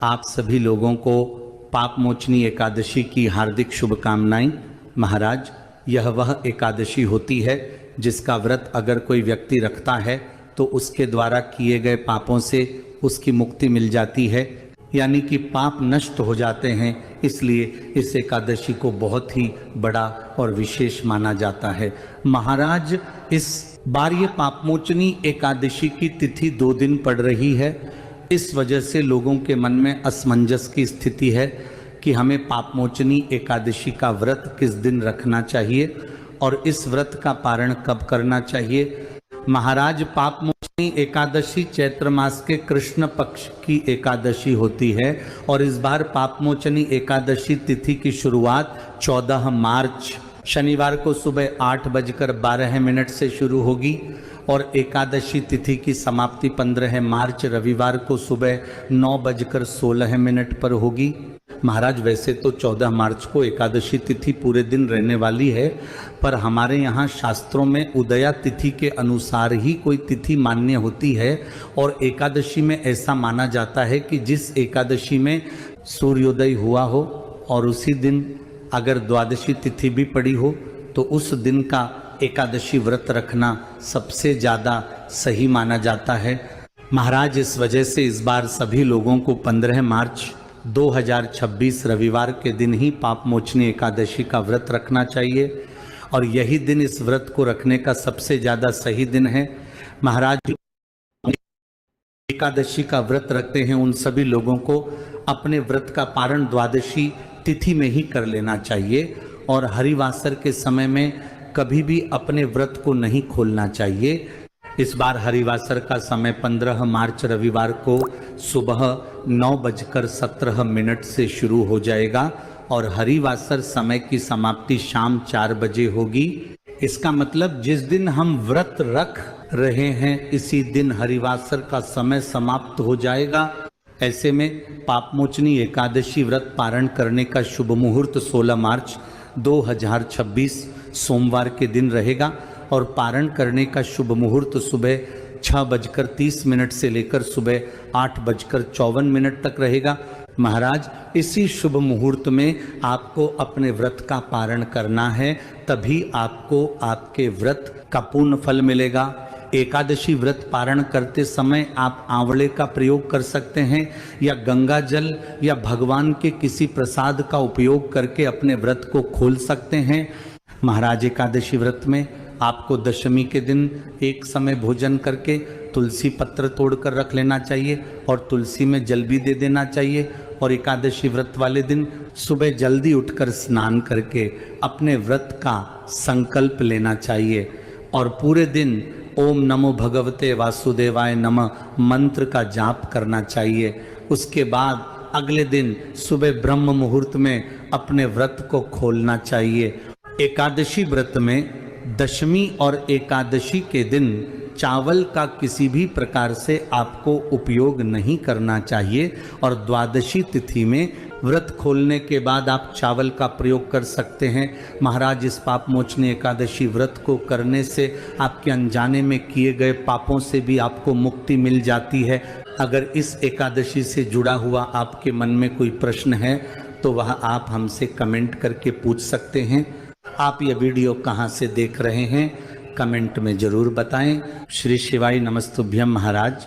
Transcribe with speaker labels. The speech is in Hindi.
Speaker 1: आप सभी लोगों को पाप मोचनी एकादशी की हार्दिक शुभकामनाएं। महाराज, यह वह एकादशी होती है जिसका व्रत अगर कोई व्यक्ति रखता है तो उसके द्वारा किए गए पापों से उसकी मुक्ति मिल जाती है, यानी कि पाप नष्ट हो जाते हैं। इसलिए इस एकादशी को बहुत ही बड़ा और विशेष माना जाता है। महाराज, इस बार ये पापमोचनी एकादशी की तिथि 2 दिन पड़ रही है। इस वजह से लोगों के मन में असमंजस की स्थिति है कि हमें पापमोचनी एकादशी का व्रत किस दिन रखना चाहिए और इस व्रत का पारण कब करना चाहिए। महाराज, पापमोचनी एकादशी चैत्र मास के कृष्ण पक्ष की एकादशी होती है और इस बार पापमोचनी एकादशी तिथि की शुरुआत 14 मार्च शनिवार को सुबह 8:12 से शुरू होगी और एकादशी तिथि की समाप्ति 15 मार्च रविवार को सुबह 9:16 पर होगी। महाराज, वैसे तो 14 मार्च को एकादशी तिथि पूरे दिन रहने वाली है, पर हमारे यहाँ शास्त्रों में उदया तिथि के अनुसार ही कोई तिथि मान्य होती है और एकादशी में ऐसा माना जाता है कि जिस एकादशी में सूर्योदय हुआ हो और उसी दिन अगर द्वादशी तिथि भी पड़ी हो तो उस दिन का एकादशी व्रत रखना सबसे ज़्यादा सही माना जाता है। महाराज, इस वजह से इस बार सभी लोगों को 15 मार्च 2026 रविवार के दिन ही पापमोचनी एकादशी का व्रत रखना चाहिए और यही दिन इस व्रत को रखने का सबसे ज़्यादा सही दिन है। महाराज, एकादशी का व्रत रखते हैं उन सभी लोगों को अपने व्रत का पारण द्वादशी तिथि में ही कर लेना चाहिए और हरिवासर के समय में कभी भी अपने व्रत को नहीं खोलना चाहिए। इस बार हरिवासर का समय 15 मार्च रविवार को सुबह 9:17 से शुरू हो जाएगा और हरिवासर समय की समाप्ति शाम 4 बजे होगी। इसका मतलब जिस दिन हम व्रत रख रहे हैं इसी दिन हरिवासर का समय समाप्त हो जाएगा। ऐसे में पापमोचनी एकादशी व्रत पारण करने का शुभ मुहूर्त 16 मार्च 2026 सोमवार के दिन रहेगा और पारण करने का शुभ मुहूर्त सुबह 6:30 से लेकर सुबह 8:54 तक रहेगा। महाराज, इसी शुभ मुहूर्त में आपको अपने व्रत का पारण करना है, तभी आपको आपके व्रत का पूर्ण फल मिलेगा। एकादशी व्रत पारण करते समय आप आंवले का प्रयोग कर सकते हैं या गंगा जल या भगवान के किसी प्रसाद का उपयोग करके अपने व्रत को खोल सकते हैं। महाराज, एकादशी व्रत में आपको दशमी के दिन एक समय भोजन करके तुलसी पत्र तोड़कर रख लेना चाहिए और तुलसी में जल भी दे देना चाहिए और एकादशी व्रत वाले दिन सुबह जल्दी उठकर स्नान करके अपने व्रत का संकल्प लेना चाहिए और पूरे दिन ओम नमो भगवते वासुदेवाय नमः मंत्र का जाप करना चाहिए। उसके बाद अगले दिन सुबह ब्रह्म मुहूर्त में अपने व्रत को खोलना चाहिए। एकादशी व्रत में दशमी और एकादशी के दिन चावल का किसी भी प्रकार से आपको उपयोग नहीं करना चाहिए और द्वादशी तिथि में व्रत खोलने के बाद आप चावल का प्रयोग कर सकते हैं। महाराज, इस पापमोचनी एकादशी व्रत को करने से आपके अनजाने में किए गए पापों से भी आपको मुक्ति मिल जाती है। अगर इस एकादशी से जुड़ा हुआ आपके मन में कोई प्रश्न है तो वह आप हमसे कमेंट करके पूछ सकते हैं। आप यह वीडियो कहाँ से देख रहे हैं कमेंट में जरूर बताएं। श्री शिवाय नमस्तुभ्यम। महाराज।